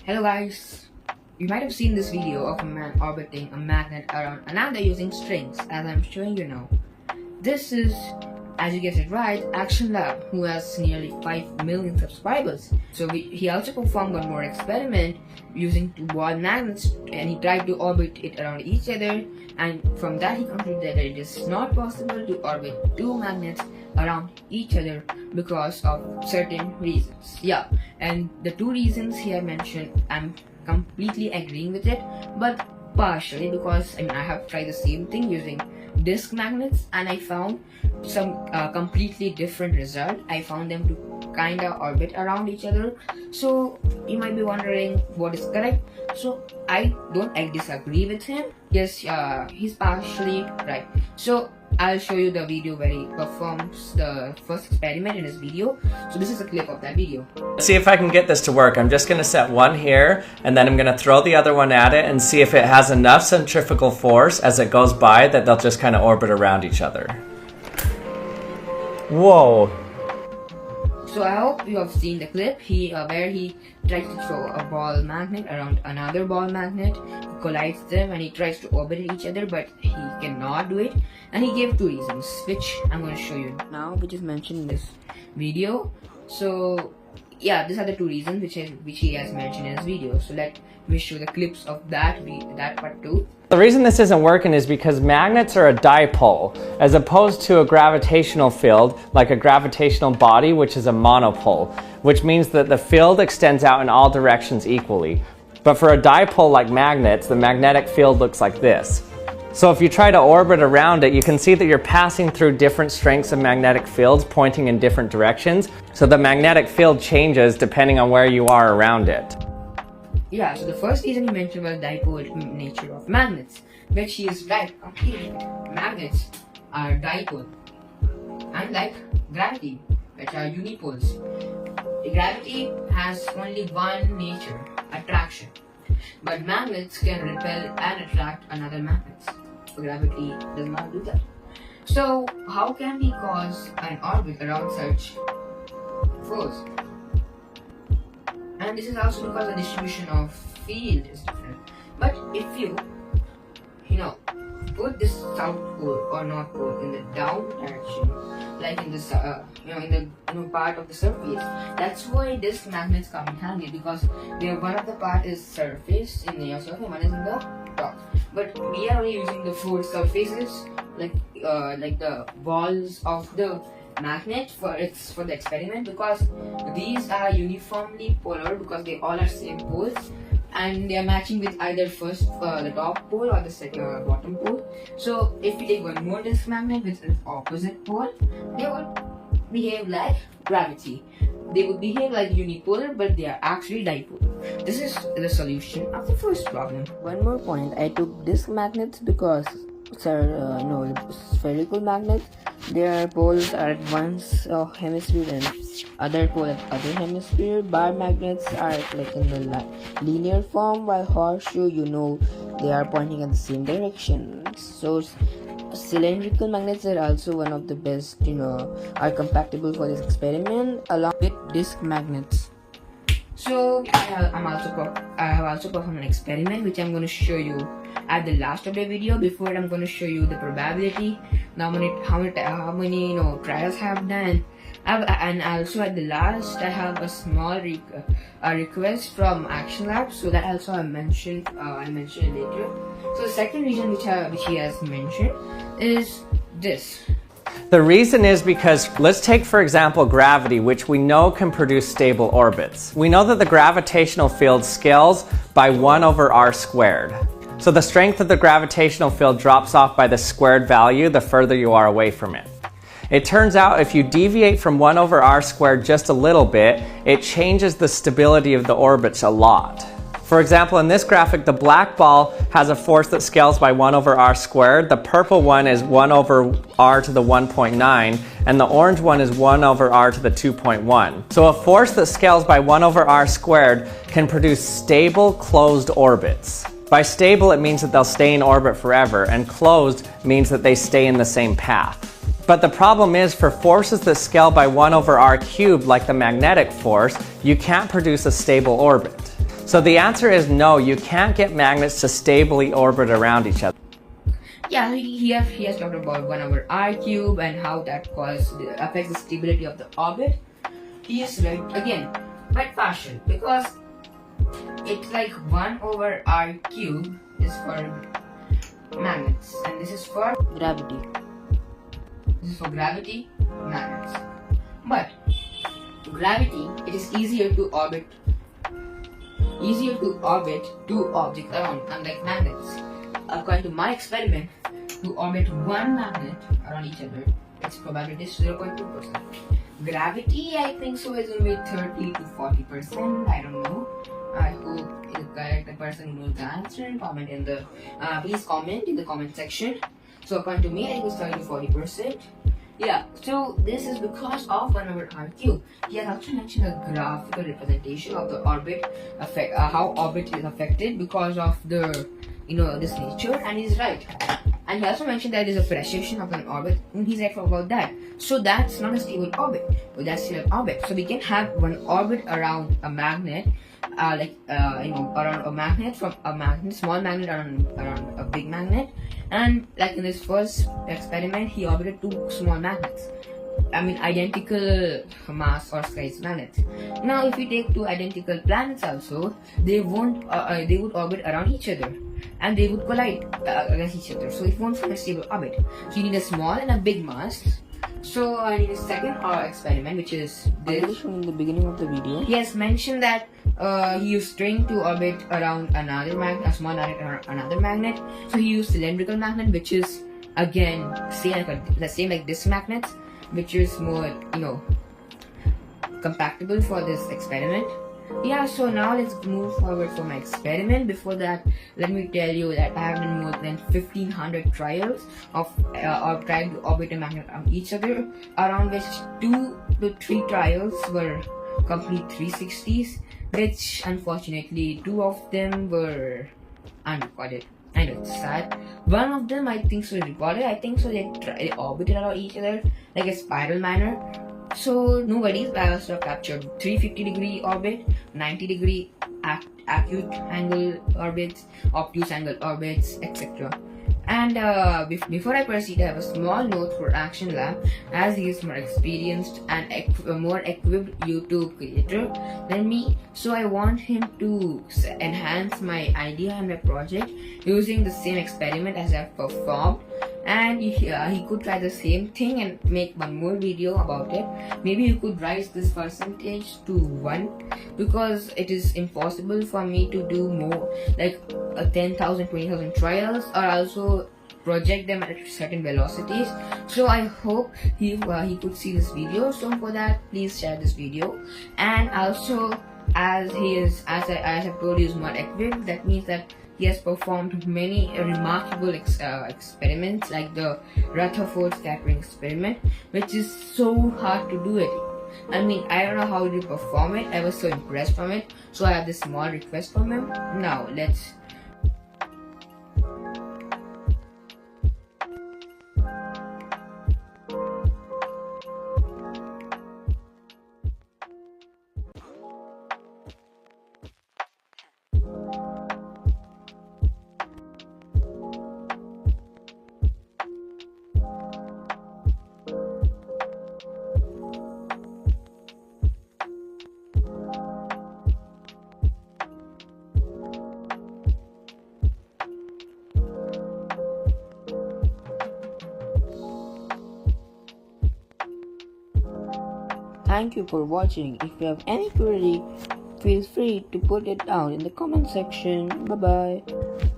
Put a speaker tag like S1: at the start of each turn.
S1: Hello guys, you might have seen this video of a man orbiting a magnet around another using strings, as I'm showing you now. This is, as you guessed it right, Action Lab, who has nearly 5 million subscribers. So he also performed one more experiment using two ball magnets, and he tried to orbit it around each other, and from that he concluded that it is not possible to orbit two magnets around each other because of certain reasons. Yeah, and the two reasons he had mentioned, I'm completely agreeing with it, but partially because I have tried the same thing using disc magnets and I found some completely different result. I found them to kinda orbit around each other. So you might be wondering what is correct. So I disagree with him. Yes, he's partially right. So I'll show you the video where he performs the first experiment in his video. So this is a clip of that video.
S2: Let's see if I can get this to work. I'm just going to set one here and then I'm going to throw the other one at it and see if it has enough centrifugal force as it goes by that they'll just kind of orbit around each other. Whoa.
S1: So I hope you have seen the clip where he tries to throw a ball magnet around another ball magnet, he collides them and he tries to orbit each other, but he cannot do it. And he gave two reasons, which I'm going to show you now, which is mentioned in this video. So yeah, these are the two reasons which he has mentioned in his video. So let me show the clips of that part too.
S2: The reason this isn't working is because magnets are a dipole, as opposed to a gravitational field, like a gravitational body, which is a monopole, which means that the field extends out in all directions equally. But for a dipole like magnets, the magnetic field looks like this. So if you try to orbit around it, you can see that you're passing through different strengths of magnetic fields pointing in different directions. So the magnetic field changes depending on where you are around it.
S1: Yeah, so the first reason he mentioned was dipole nature of magnets, which he is right completely. Magnets are dipole, unlike gravity, which are unipoles. Gravity has only one nature, attraction, but magnets can repel and attract another magnets. Gravity does not do that. So how can we cause an orbit around such force? And this is also because the distribution of field is different. But if you put this south pole or north pole in the down direction, like in this in the part of the surface, that's why this magnets come in handy, because one of the part is surface in the surface, one is in the top. But we are only using the four surfaces, like the walls of the magnet for the experiment, because these are uniformly polar because they all are same poles and they are matching with either first the top pole or the second bottom pole. So if we take one more disk magnet with an opposite pole, they would behave like gravity. They would behave like unipolar, but they are actually dipole. This is the solution of the first problem. One more point, I took disk magnets because spherical magnets, their poles are at one hemisphere and other pole at other hemisphere. Bar magnets are like in the linear form, while horseshoe, they are pointing in the same direction. So cylindrical magnets are also one of the best, are compatible for this experiment along with disk magnets. So I have also performed an experiment which I'm going to show you at the last of the video. Before I'm going to show you the probability, how many trials I have done, and also at the last I have a small request from Action Lab, so that also I mentioned later. So the second reason which he has mentioned is this.
S2: The reason is because, let's take for example gravity, which we know can produce stable orbits. We know that the gravitational field scales by 1 over r squared. So the strength of the gravitational field drops off by the squared value the further you are away from it. It turns out if you deviate from 1 over r squared just a little bit, it changes the stability of the orbits a lot. For example, in this graphic, the black ball has a force that scales by 1 over r squared, the purple one is 1 over r to the 1.9, and the orange one is 1 over r to the 2.1. So a force that scales by 1 over r squared can produce stable, closed orbits. By stable, it means that they'll stay in orbit forever, and closed means that they stay in the same path. But the problem is, for forces that scale by 1 over r cubed, like the magnetic force, you can't produce a stable orbit. So the answer is no, you can't get magnets to stably orbit around each other.
S1: Yeah, he has talked about 1/r cube and how that affects the stability of the orbit. He is right again, but partial, because it's like 1/r cube is for magnets and this is for gravity. This is for gravity, magnets. But gravity, it is easier to orbit two objects around, unlike magnets. According to my experiment, to orbit one magnet around each other, its probability is 0.2%. Gravity, I think so, is going to be 30 to 40%. I don't know. I hope the person who knows the answer comment in the please comment in the comment section. So according to me, I think it's 30 to 40%. Yeah, so this is because of 1/r cube. He has also mentioned a graphical representation of the orbit how orbit is affected because of the this nature, and he's right. And he also mentioned that there is a precession of an orbit, and he's right about that. So that's not a stable orbit, but that's still an orbit. So we can have one orbit around a magnet, around a magnet, from a magnet, small magnet around a big magnet, and like in this first experiment, he orbited two small magnets. I mean, identical mass or size planets. Now, if we take two identical planets also, they would orbit around each other, and they would collide against each other. So it won't form a stable orbit. So you need a small and a big mass. So I need a second experiment, which is this.
S3: Shown in the beginning of the video.
S1: He has mentioned that he used string to orbit around another magnet, a small magnet around another magnet. So he used cylindrical magnet, which is again the same like this magnet, which is more compatible for this experiment. Yeah, so now let's move forward for my experiment. Before that, let me tell you that I have done more than 1500 trials of trying to orbit a magnet around each other, around which 2 to 3 trials were complete 360s, which unfortunately 2 of them were unrecorded. I know, it's sad. One of them I think so recorded. I think so they orbited around each other like a spiral manner. So nobody's also captured 350-degree orbit, 90-degree acute angle orbits, obtuse angle orbits, etc. And before I proceed, I have a small note for Action Lab, as he is more experienced and more equipped YouTube creator than me. So I want him to enhance my idea and my project using the same experiment as I've performed. And he could try the same thing and make one more video about it. Maybe you could raise this percentage to 1, because it is impossible for me to do more like 10,000, 20,000 trials, or also project them at certain velocities. So I hope he could see this video. So for that, please share this video. And also, as I have told you, is more equipped, that means that he has performed many remarkable experiments, like the Rutherford scattering experiment, which is so hard to do it. I mean, I don't know how to perform it. I was so impressed from it. So I have this small request from him. Now let's.
S3: Thank you for watching. If you have any query, feel free to put it down in the comment section. Bye bye.